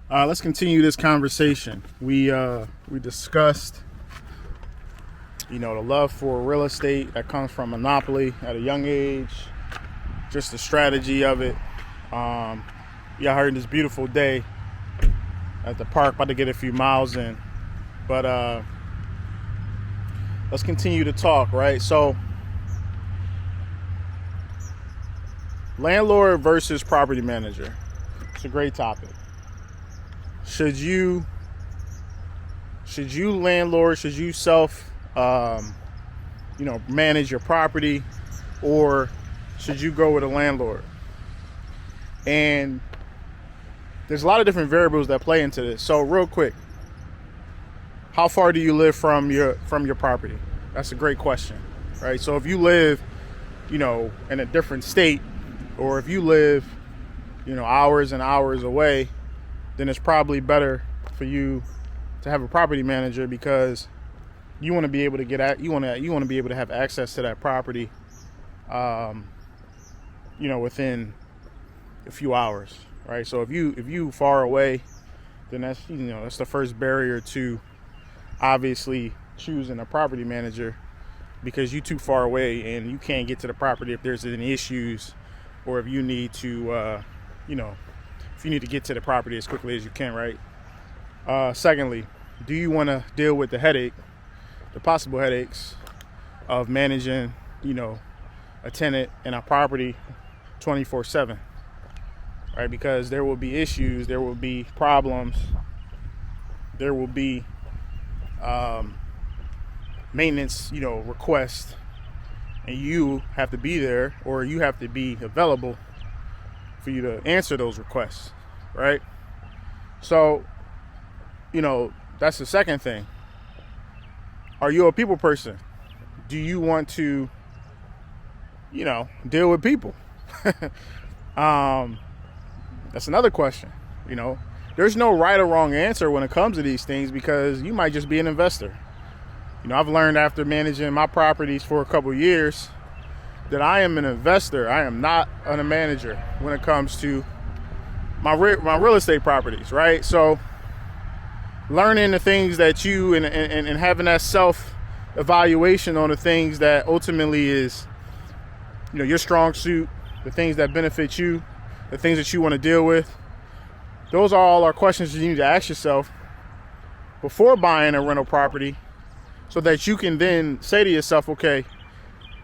Let's continue this conversation. We discussed, the love for real estate that comes from monopoly at a young age, just the strategy of it. Y'all heard this beautiful day at the park, about to get a few miles in. But let's continue to talk, right? So, landlord versus property manager. It's a great topic. Should you landlord, should you self manage your property, or should you go with a landlord? And there's a lot of different variables that play into this. So real quick, how far do you live from your property? That's a great question, right? So if you live, in a different state, or if you live, hours and hours away, then it's probably better for you to have a property manager, because you want to be able to you want to be able to have access to that property, within a few hours, right? So if you far away, then that's the first barrier to obviously choosing a property manager, because you're too far away and you can't get to the property if there's any issues, or if you need to if you need to get to the property as quickly as you can, right? Secondly, do you want to deal with the possible headaches of managing, a tenant in a property 24/7, right? Because there will be issues, there will be problems, there will be maintenance, requests, and you have to be there, or you have to be available for you to answer those requests, right? So, that's the second thing. Are you a people person? Do you want to, deal with people? That's another question. There's no right or wrong answer when it comes to these things, because you might just be an investor. I've learned after managing my properties for a couple of years that I am an investor. I am not a manager when it comes to my real estate properties, right? So learning the things that you and having that self-evaluation on the things that ultimately is, your strong suit, the things that benefit you, the things that you want to deal with. Those are all our questions you need to ask yourself before buying a rental property, so that you can then say to yourself, okay,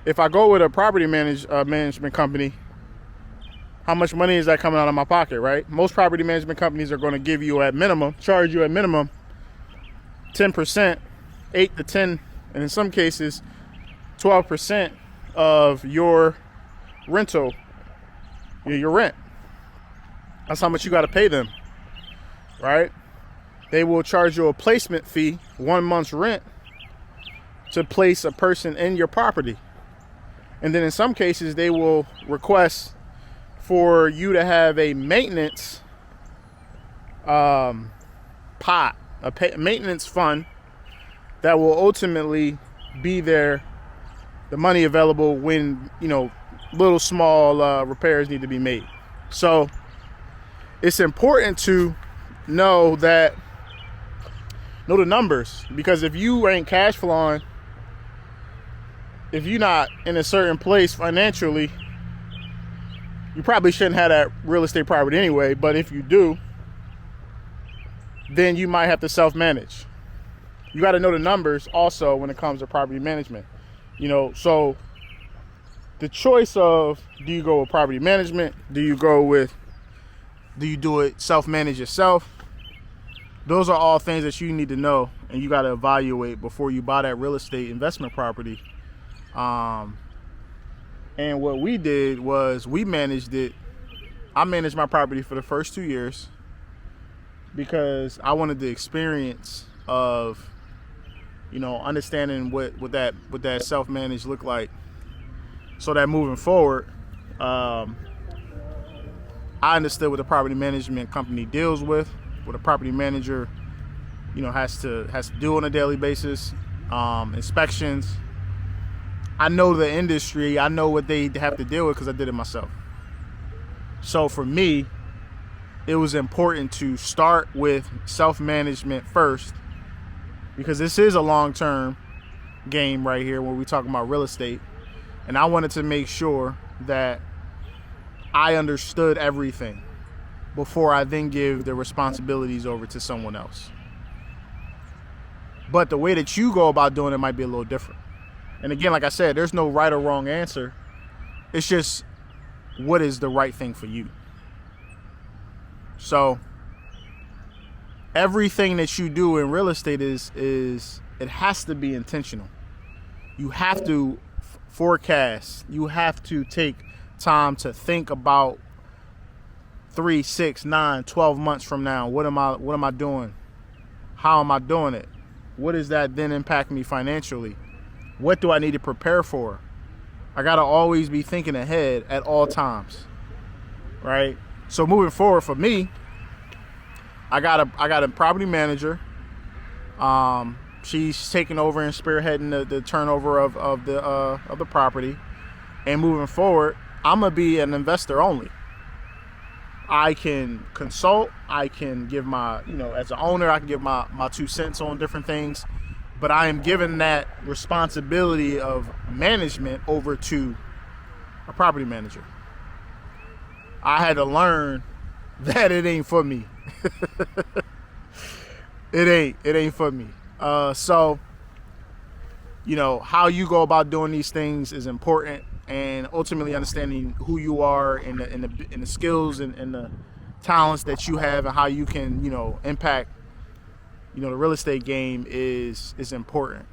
if I go with a property management company, how much money is that coming out of my pocket, right? Most property management companies are going to charge you at minimum 10%, 8 to 10, and in some cases 12% of your rental, your rent. That's how much you got to pay them, right? They will charge you a placement fee, 1 month's rent, to place a person in your property. And then in some cases, they will request for you to have a maintenance maintenance fund that will ultimately be there, the money available when, little small repairs need to be made. So it's important to know the numbers, because if you ain't cash flowing, if you're not in a certain place financially, you probably shouldn't have that real estate property anyway. But if you do, then you might have to self-manage. You got to know the numbers also when it comes to property management. So the choice of, do you go with property management? Do you do it self-manage yourself? Those are all things that you need to know, and you got to evaluate before you buy that real estate investment property. And what we did was we managed it. I managed my property for the first 2 years because I wanted the experience of, understanding what that self-managed looked like, so that moving forward, I understood what the property management company deals with, what a property manager, has to do on a daily basis, inspections. I know the industry. I know what they have to deal with because I did it myself. So for me, it was important to start with self-management first, because this is a long-term game right here when we talk about real estate. And I wanted to make sure that I understood everything before I then give the responsibilities over to someone else. But the way that you go about doing it might be a little different. And again, like I said, there's no right or wrong answer. It's just, what is the right thing for you? So everything that you do in real estate is it has to be intentional. You have to forecast. You have to take time to think about 3, 6, 9, 12 months from now. What am I doing? How am I doing it? What does that then impact me financially? What do I need to prepare for? I gotta always be thinking ahead at all times, right? So moving forward for me, I got a property manager. She's taking over and spearheading the turnover of the property. And moving forward, I'm gonna be an investor only. I can consult. I can give my, as an owner, I can give my 2 cents on different things. But I am given that responsibility of management over to a property manager. I had to learn that it ain't for me. It ain't for me. So, how you go about doing these things is important, and ultimately understanding who you are and the skills and the talents that you have and how you can, impact, the real estate game is important.